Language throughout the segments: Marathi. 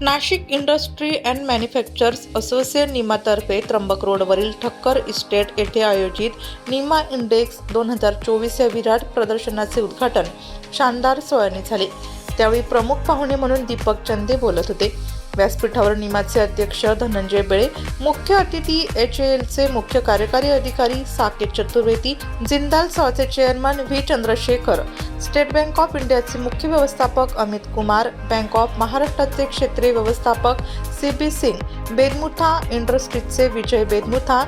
Nashik industry and manufacturers association निमातर्फे त्र्यंबक रोडवरील ठक्कर इस्टेट येथे आयोजित निमा इंडेक्स 2024 या विराट प्रदर्शनाचे उद्घाटन शानदार सोहळ्याने झाले। त्यावेळी प्रमुख पाहुणे म्हणून दीपक चंदे बोलत होते। व्यासपीठावर निमाचे अध्यक्ष धनंजय बेळे, मुख्य अतिथी HALचे मुख्य कार्यकारी अधिकारी साकेत चतुर्वेदी, जिंदाल सॉचे chairman V Chandrashekhar, state bank of इंडियाचे मुख्य व्यवस्थापक अमित कुमार, बँक ऑफ महाराष्ट्राचे क्षेत्रीय व्यवस्थापक CB सिंग, बेदमुथा इंडस्ट्रीजचे विजय बेदमुथा,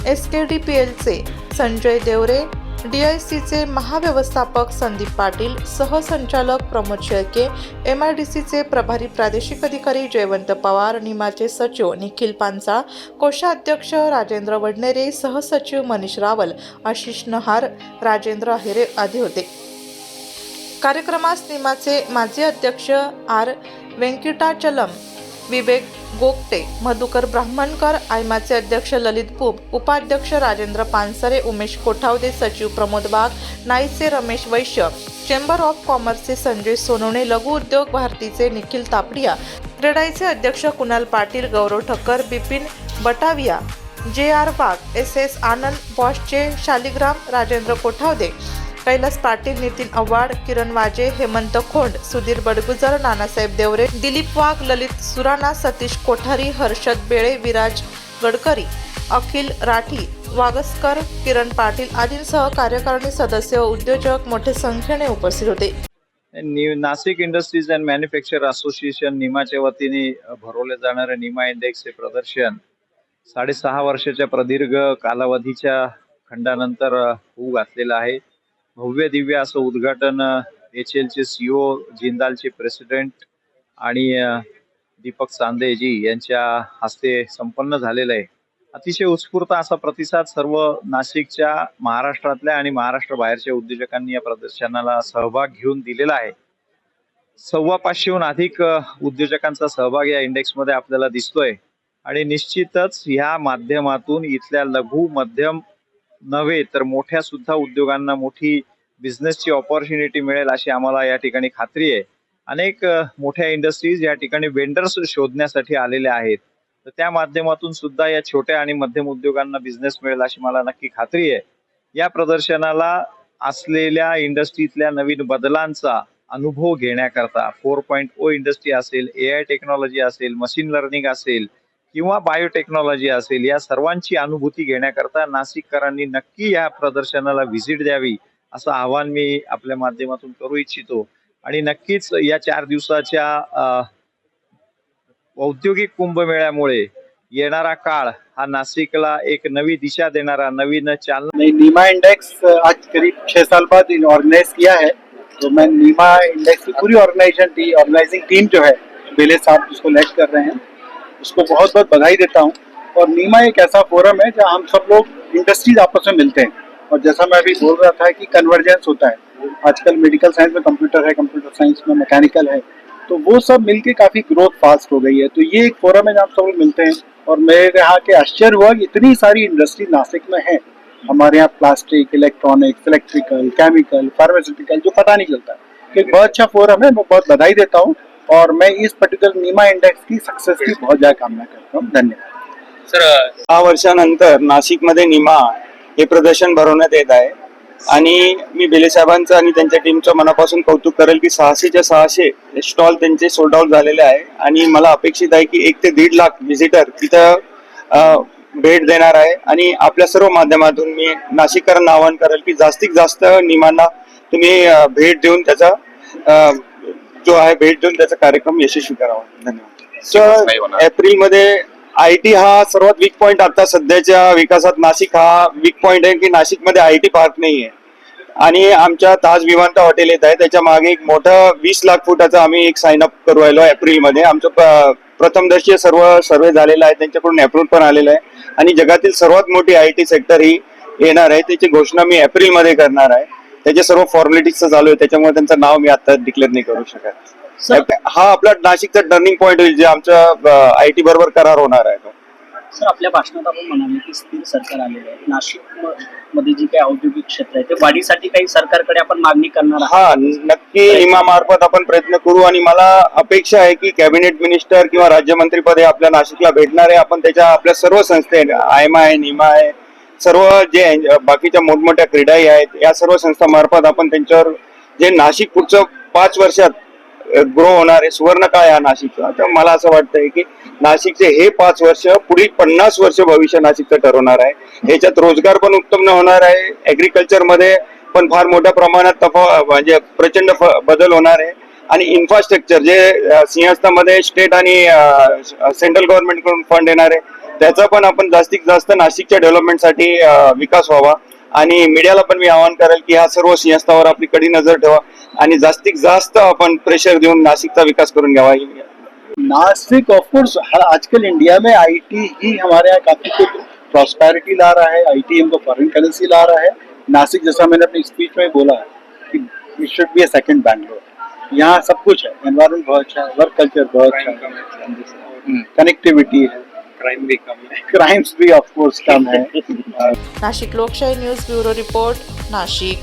SKDPLचे संजय देवरे, DICचे महाव्यवस्थापक संदीप पाटील, सहसंचालक प्रमोद शेळके, MIDCचे प्रभारी प्रादेशिक अधिकारी जयवंत पवार, निमाचे सचिव निखिल पांचाळ, कोषाध्यक्ष राजेंद्र वडनेरे, सहसचिव मनीष रावल, आशिष नहार, राजेंद्र अहिरे आदी होते। कार्यक्रमास निमाचे माजी अध्यक्ष R वेंकटाचलम, विवेक गोगटे, मधुकर ब्राह्मणकर, आयमाचे अध्यक्ष ललित बुब, उपाध्यक्ष राजेंद्र पानसरे, उमेश कोठावदे, सचिव प्रमोद वाघ, नाईचे रमेश वैश्य, चेंबर ऑफ कॉमर्सचे संजय सोनवणे, लघु उद्योग भारतीचे निखिल तापडिया, क्रेडाईचे अध्यक्ष कुणाल पाटील, गौरव ठक्कर, बिपिन बटाविया, JR वाघ, SS आनंद, बॉसचे शालिग्राम, राजेंद्र कोठावदे, कैलास पाटील, नितीन आव्हाड, किरण वाजे, हेमंत खोंड, सुधीर बडगुजर, नानासाहेब देवरे, दिलीप वाघ, ललित सुराणा, सतीश कोठारी, हर्षद बेळे, विराज गडकरी, अखिल राठी, वागस्कर, किरण पाटील आदींसह कार्यकारिणी सदस्य व उद्योजक मोठ्या संख्येने उपस्थित होते। Nashik industries and manufacture association निमाच्या वतीने भरवले जाणारे निमा इंडेक्स हे प्रदर्शन 6.5 वर्षाच्या प्रदीर्घ कालावधीच्या खंडानंतर होऊ घातलेलं आहे। भव्य दिव्य असं उद्घाटन HALचे CEO, जिंदालचे प्रेसिडेंट आणि दीपक चांदेजी यांच्या हस्ते संपन्न झालेलं आहे। अतिशय उत्स्फूर्त असा प्रतिसाद सर्व नाशिकच्या, महाराष्ट्रातल्या आणि महाराष्ट्र बाहेरच्या उद्योजकांनी या प्रदर्शनाला सहभाग घेऊन दिलेला आहे। 525हून अधिक उद्योजकांचा सहभाग या इंडेक्समध्ये आपल्याला दिसतोय आणि निश्चितच या माध्यमातून इथल्या लघु मध्यम नव्हे तर मोठ्या सुद्धा उद्योगांना मोठी बिझनेसची ऑपॉर्च्युनिटी मिळेल अशी आम्हाला या ठिकाणी खात्री आहे। अनेक मोठ्या इंडस्ट्रीज या ठिकाणी वेंडर्स शोधण्यासाठी आलेल्या आहेत, तर त्या माध्यमातून सुद्धा या छोट्या आणि मध्यम उद्योगांना बिझनेस मिळेल अशी मला नक्की खात्री आहे। या प्रदर्शनाला असलेल्या इंडस्ट्रीतल्या नवीन बदलांचा अनुभव घेण्याकरता 4.0 इंडस्ट्री असेल, AI टेक्नॉलॉजी असेल, मशीन लर्निंग असेल किंवा बायोटेक्नॉलॉजी असेल, या सर्वांची अनुभूती घेण्याकरता नाशिककरांनी नक्की या प्रदर्शनाला व्हिजिट द्यावी असं आवाहन मी आपल्या माध्यमातून करू इच्छितो। आणि नक्कीच या 4 दिवसाच्या औद्योगिक कुंभमेळ्यामुळे येणारा काळ हा नासिकला एक नवी दिशा देणारा, नवीन चालना। नीमा इंडेक्स आज करीब 6 साल बाद ऑर्गेनाइज किया है, तो मैं नीमा इंडेक्स की पूरी ऑर्गेनाइजिंग टीम जो है, बेले साहब जिसको लेड कर रहे हैं, उसको बहुत बहुत बधाई देता हूँ। और नीमा एक ऐसा फोरम है जहाँ हम सब लोग इंडस्ट्रीज आपस में मिलते हैं, और जैसा मैं अभी बोल रहा था कि कन्वर्जेंस होता है। आजकल मेडिकल साइंस में कंप्यूटर है, कंप्यूटर साइंस में मैकेनिकल है, तो वो सब मिलके काफी ग्रोथ फास्ट हो गई है। तो ये एक फोरम है जहाँ सब लोग मिलते हैं। और मेरे यहाँ के आश्चर्य हुआ कि इतनी सारी इंडस्ट्री नासिक में है। हमारे यहाँ plastic, electronics, electrical, chemical, pharmaceutical, जो पता नहीं चलता। तो एक बहुत अच्छा फोरम है, मैं बहुत बधाई देता हूँ और मैं इस पर्टिकुलर नीमा इंडेक्स की सक्सेस की बहुत ज्यादा कामना करता हूँ। धन्यवाद सर। 6 वर्षानंतर नाशिकमध्ये निमा हे प्रदर्शन भरवण्यात येत आहे आणि मी बेले साहेबांचं आणि त्यांच्या टीमचं मनापासून कौतुक करेल की 600च्या 600 स्टॉल त्यांचे सोल्ड आउट झालेले आहे आणि मला अपेक्षित आहे की 1 ते 1.5 लाख व्हिजिटर तिथं भेट देणार आहे। आणि आपल्या सर्व माध्यमातून मी नाशिककरांना आवाहन करेल की जास्तीत जास्त निमांना तुम्ही भेट देऊन त्याचा त्याचा कार्यक्रम यशस्वी करावा। धन्यवाद सर। एप्रिलमध्ये IT हा सर्वात वीक पॉइंट आता सध्याच्या विकासात नाशिक हा वीक पॉइंट आहे की नाशिकमध्ये IT पार्क नाहीये आणि आमच्या ताज विमानतळ हॉटेल येत आहे, त्याच्या मागे एक मोठं 20 लाख फुटाचा आम्ही एक साइन अप करू राहिलो एप्रिलमध्ये। आमचं प्रथमदर्शीय सर्वे झालेला आहे, त्यांच्याकडून अप्रूव्ह पण आलेला आहे आणि जगातील सर्वात मोठी IT सेक्टर ही येणार आहे, त्याची घोषणा मी एप्रिलमध्ये करणार आहे। त्याचे सर्व फॉर्मॅलिटीज चालू आहे, त्याच्यामुळे त्यांचं नाव मी आता डिक्लेअर नाही करू शकत। हा आपला नाशिकचा टर्निंग पॉइंट होईल जे आमच्या IT बरोबर करार होणार आहे। सर, आपल्या भाषणात आपण म्हणाले की स्थिर सरकार आलेलं आहे. नाशिक मध्ये जी काही औद्योगिक क्षेत्र आहे ते वाढीसाठी काही सरकारकडे आपण मागणी करणार आहात. हा, नक्की निमामार्फत आपण प्रयत्न करू आणि मला अपेक्षा आहे की कॅबिनेट मिनिस्टर किंवा राज्यमंत्रीपदे आपल्या नाशिकला भेटणार आहे. आपण त्याच्या आपल्या सर्व संस्थे आयमा आहे, निमा आहे, सर्व जे बाकीच्या मोठमोठ्या क्रीडाही आहेत, या सर्व संस्थांमार्फत आपण त्यांच्यावर जे नाशिक पुढचं 5 वर्षात ग्रो होणार आहे, सुवर्ण काळ हा नाशिकचा. तर मला असं वाटतंय की नाशिकचे हे 5 वर्ष पुढील 50 वर्ष भविष्य नाशिकचं ठरवणार आहे. ह्याच्यात रोजगार पण उत्पन्न होणार आहे, ऍग्रिकल्चर मध्ये पण फार मोठ्या प्रमाणात म्हणजे प्रचंड बदल होणार आहे. आणि इन्फ्रास्ट्रक्चर जे सिंहस्थामध्ये स्टेट आणि सेंट्रल गव्हर्नमेंट कडून फंड येणार आहे, त्याचा पण आपण जास्तीत जास्त नाशिकच्या डेव्हलपमेंटसाठी विकास व्हावा. आणि मीडियाला पण मी आवाहन करेल की ह्या सर्व सिंहस्थावर आपली कडी नजर ठेवा आणि जास्तीत जास्त आपण प्रेशर देऊन नाशिकचा विकास करून घ्यावा. नासिक ऑफकोर्स आजकल इंडिया में आईटी ही हमारे यहाँ काफी कुछ प्रॉस्पेरिटी ला रहा है, आईटी हमको फॉरेन करेंसी ला रहा है. नासिक, जैसा मैंने अपनी स्पीच में बोला कि it should be a second Bangalore. यहाँ सब कुछ है, एनवायरमेंट बहुत अच्छा है, वर्क कल्चर बहुत अच्छा है, कनेक्टिविटी है, क्राइम्स भी ऑफ कोर्स कम है. नाशिक लोकशाही न्यूज ब्युरो रिपोर्ट, नाशिक.